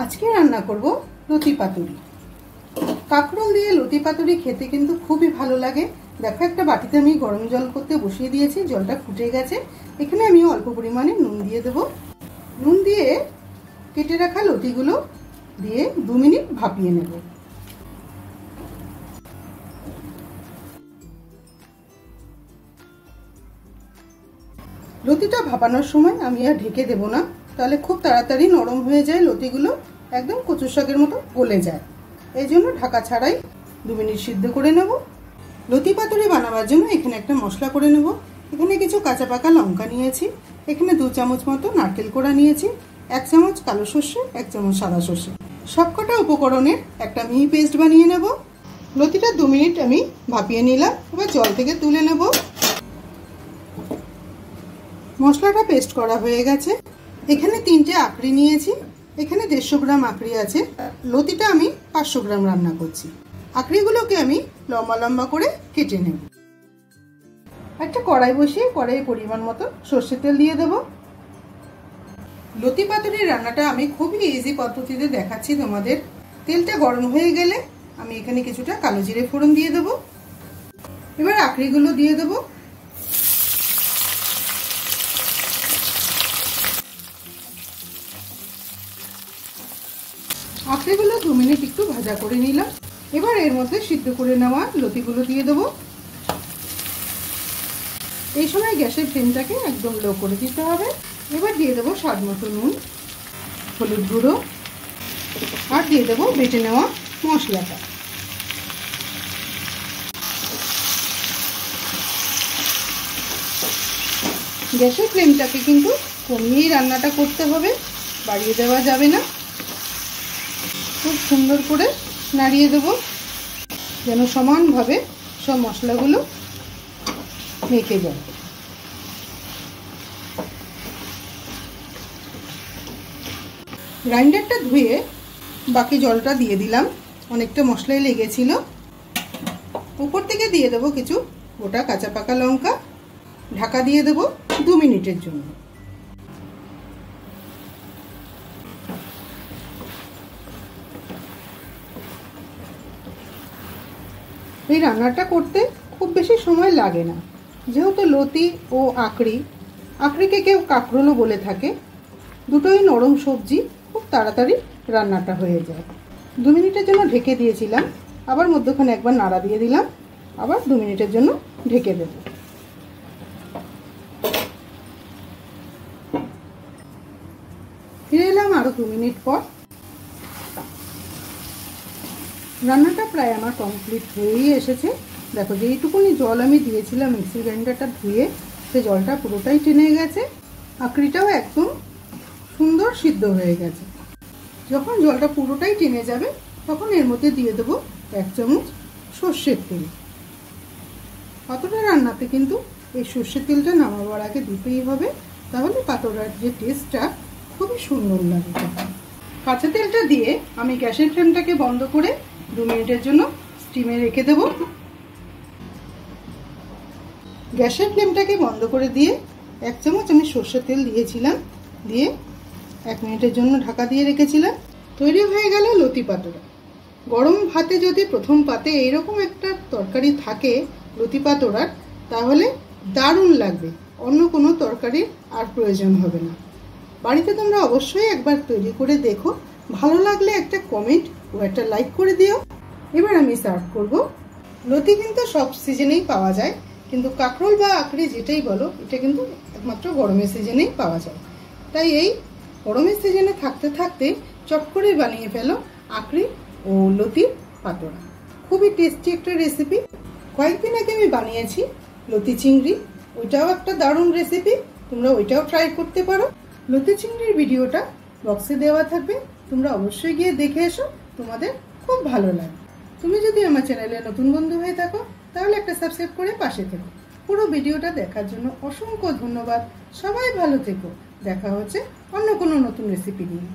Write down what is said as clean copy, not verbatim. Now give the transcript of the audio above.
আজকে রান্না করব লতি পাতুরি। কাঁকরোল দিয়ে লতি পাতুরি খেতে কিন্তু খুবই ভালো লাগে। দেখো একটা বাটিতে আমি গরম জল করতে বসিয়ে দিয়েছি, জলটা ফুটে গেছে। এখানে আমি অল্প পরিমাণে নুন দিয়ে দেব। নুন দিয়ে কেটে রাখা লতিগুলো দিয়ে 2 মিনিট ভাপিয়ে নেব। লতিটা ভাপানোর সময় আমি আর ঢেকে দেব না, তাহলে খুব তাড়াতাড়ি নরম হয়ে যায়, লতিগুলো একদম কচু শাকের মতো গলে যায়। এই জন্য ঢাকা ছাড়াই 2 মিনিট সিদ্ধ করে নেব। লতি পাতুরি বানাবার জন্য এখানে একটা মশলা করে নেব। এখানে কিছু কাঁচা পাকা লঙ্কা নিয়েছি, এখানে 2 চামচ মতো নারকেল কোড়া নিয়েছি, 1 চামচ কালো সর্ষে, 1 চামচ সাদা সর্ষে। সবকটা উপকরণের একটা মিহি পেস্ট বানিয়ে নেব। লতিটা 2 মিনিট আমি ভাপিয়ে নিলাম, এবার জল থেকে তুলে নেব। মশলাটা পেস্ট করা হয়ে গেছে। এখানে 3টে আখড়ি নিয়েছি, এখানে 150 গ্রাম আখড়ি আছে। লতিটা আমি 500 গ্রাম রান্না করছি। আখড়িগুলোকে আমি লম্বা লম্বা করে কেটে নেব। একটা কড়াই বসিয়ে কড়াইয়ে পরিমাণ মতো সর্ষের তেল দিয়ে দেব। লতি পাতুরির রান্নাটা আমি খুবই ইজি পদ্ধতিতে দেখাচ্ছি তোমাদের। তেলটা গরম হয়ে গেলে আমি এখানে কিছুটা কালো জিরে ফোড়ন দিয়ে দেব। এবার আখড়িগুলো দিয়ে দেব। আখড়িগুলো 2 মিনিট একটু ভাজা করে নিলাম। এবার এর মধ্যে সিদ্ধ করে নেওয়া লতিগুলো দিয়ে দেব। এই সময় গ্যাসের ফ্লেমটাকে একদম লো করে দিতে হবে। এবার দিয়ে দেবো স্বাদ মতো নুন, হলুদ গুঁড়ো, আর দিয়ে দেবো বেটে নেওয়া মশলাটা। গ্যাসের ফ্লেমটাকে কিন্তু কমিয়েই রান্নাটা করতে হবে, বাড়িয়ে দেওয়া যাবে না। খুব সুন্দর করে নাড়িয়ে দেব যেন সমানভাবে সব মশলাগুলো মেখে যায়। গ্রাইন্ডারটা ধুয়ে বাকি জলটা দিয়ে দিলাম, অনেকটা মশলাই লেগেছিল। উপর থেকে দিয়ে দেবো কিছু গোটা কাঁচা পাকা লঙ্কা। ঢাকা দিয়ে দেবো 2 মিনিটের জন্য। এই রান্নাটা করতে খুব বেশি সময় লাগে না, যেহেতু লতি ও আখড়িকে কেউ কাঁকরোলও বলে থাকে, দুটোই নরম সবজি, খুব তাড়াতাড়ি রান্নাটা হয়ে যায়। 2 মিনিটের জন্য ঢেকে দিয়েছিলাম, আবার মধ্যখানে একবার নাড়া দিয়ে দিলাম, আবার 2 মিনিটের জন্য ঢেকে দেব। ফিরে এলাম আরও 2 মিনিট পর। রান্নাটা প্রায় আমার কমপ্লিট হয়েই এসেছে। দেখো যেইটুকুনি জল আমি দিয়েছিলাম মিক্সি গ্রাইন্ডারটা ধুয়ে, সে জলটা পুরোটাই টেনে গেছে। আখড়িটাও একদম সুন্দর সিদ্ধ হয়ে গেছে। যখন জলটা পুরোটাই টেনে যাবে তখন এর মধ্যে দিয়ে দেবো 1 চামচ সর্ষের তেল। পাতুড়া রান্নাতে কিন্তু এই সর্ষের তেলটা নামাবার আগে দিতেই হবে, তাহলে পাতুড়ার যে টেস্টটা খুবই সুন্দর লাগে। কাঁচা তেলটা দিয়ে আমি গ্যাসের ফ্লেমটাকে বন্ধ করে 2 মিনিটের জন্য স্টিমে রেখে দেব। গ্যাসের ফ্লেমটাকে বন্ধ করে দিয়ে 1 চামচ আমি সর্ষের তেল দিয়েছিলাম, দিয়ে 1 মিনিটের জন্য ঢাকা দিয়ে রেখেছিলাম। তৈরি হয়ে গেল লতি পাতুড়া। গরম ভাতে যদি প্রথম পাতে এইরকম একটা তরকারি থাকে লতি পাতুড়ার, তাহলে দারুণ লাগবে, অন্য কোনো তরকারির আর প্রয়োজন হবে না। বাড়িতে তোমরা অবশ্যই একবার তৈরি করে দেখো, ভালো লাগলে একটা কমেন্ট ও একটা লাইক করে দিও। এবার আমি সার্ভ করব। লতি কিন্তু সব সিজনেই পাওয়া যায়, কিন্তু কাঁকরোল বা আখড়ি যেটাই বলো, এটা কিন্তু একমাত্র গরমের সিজনেই পাওয়া যায়। তাই এই গরমের সিজনে থাকতে থাকতে চট করে বানিয়ে ফেলো আখড়ি ও লতির পাতুড়া। খুবই টেস্টি একটা রেসিপি। কয়েকদিন আগে আমি বানিয়েছি লতি চিংড়ি, ওইটাও একটা দারুণ রেসিপি, তোমরা ওইটাও ট্রাই করতে পারো। লতি চিংড়ির ভিডিওটা বক্সে দেওয়া থাকবে, তোমরা অবশ্যই গিয়ে দেখে এসো, তোমাদের খুব ভালো লাগবে। তুমি যদি আমার চ্যানেলে নতুন বন্ধু হয়ে থাকো তাহলে একটা সাবস্ক্রাইব করে পাশে থেকো। পুরো ভিডিওটা দেখার জন্য অসংখ্য ধন্যবাদ। সবাই ভালো থেকো। দেখা হচ্ছে অন্য কোনো নতুন রেসিপি নিয়ে।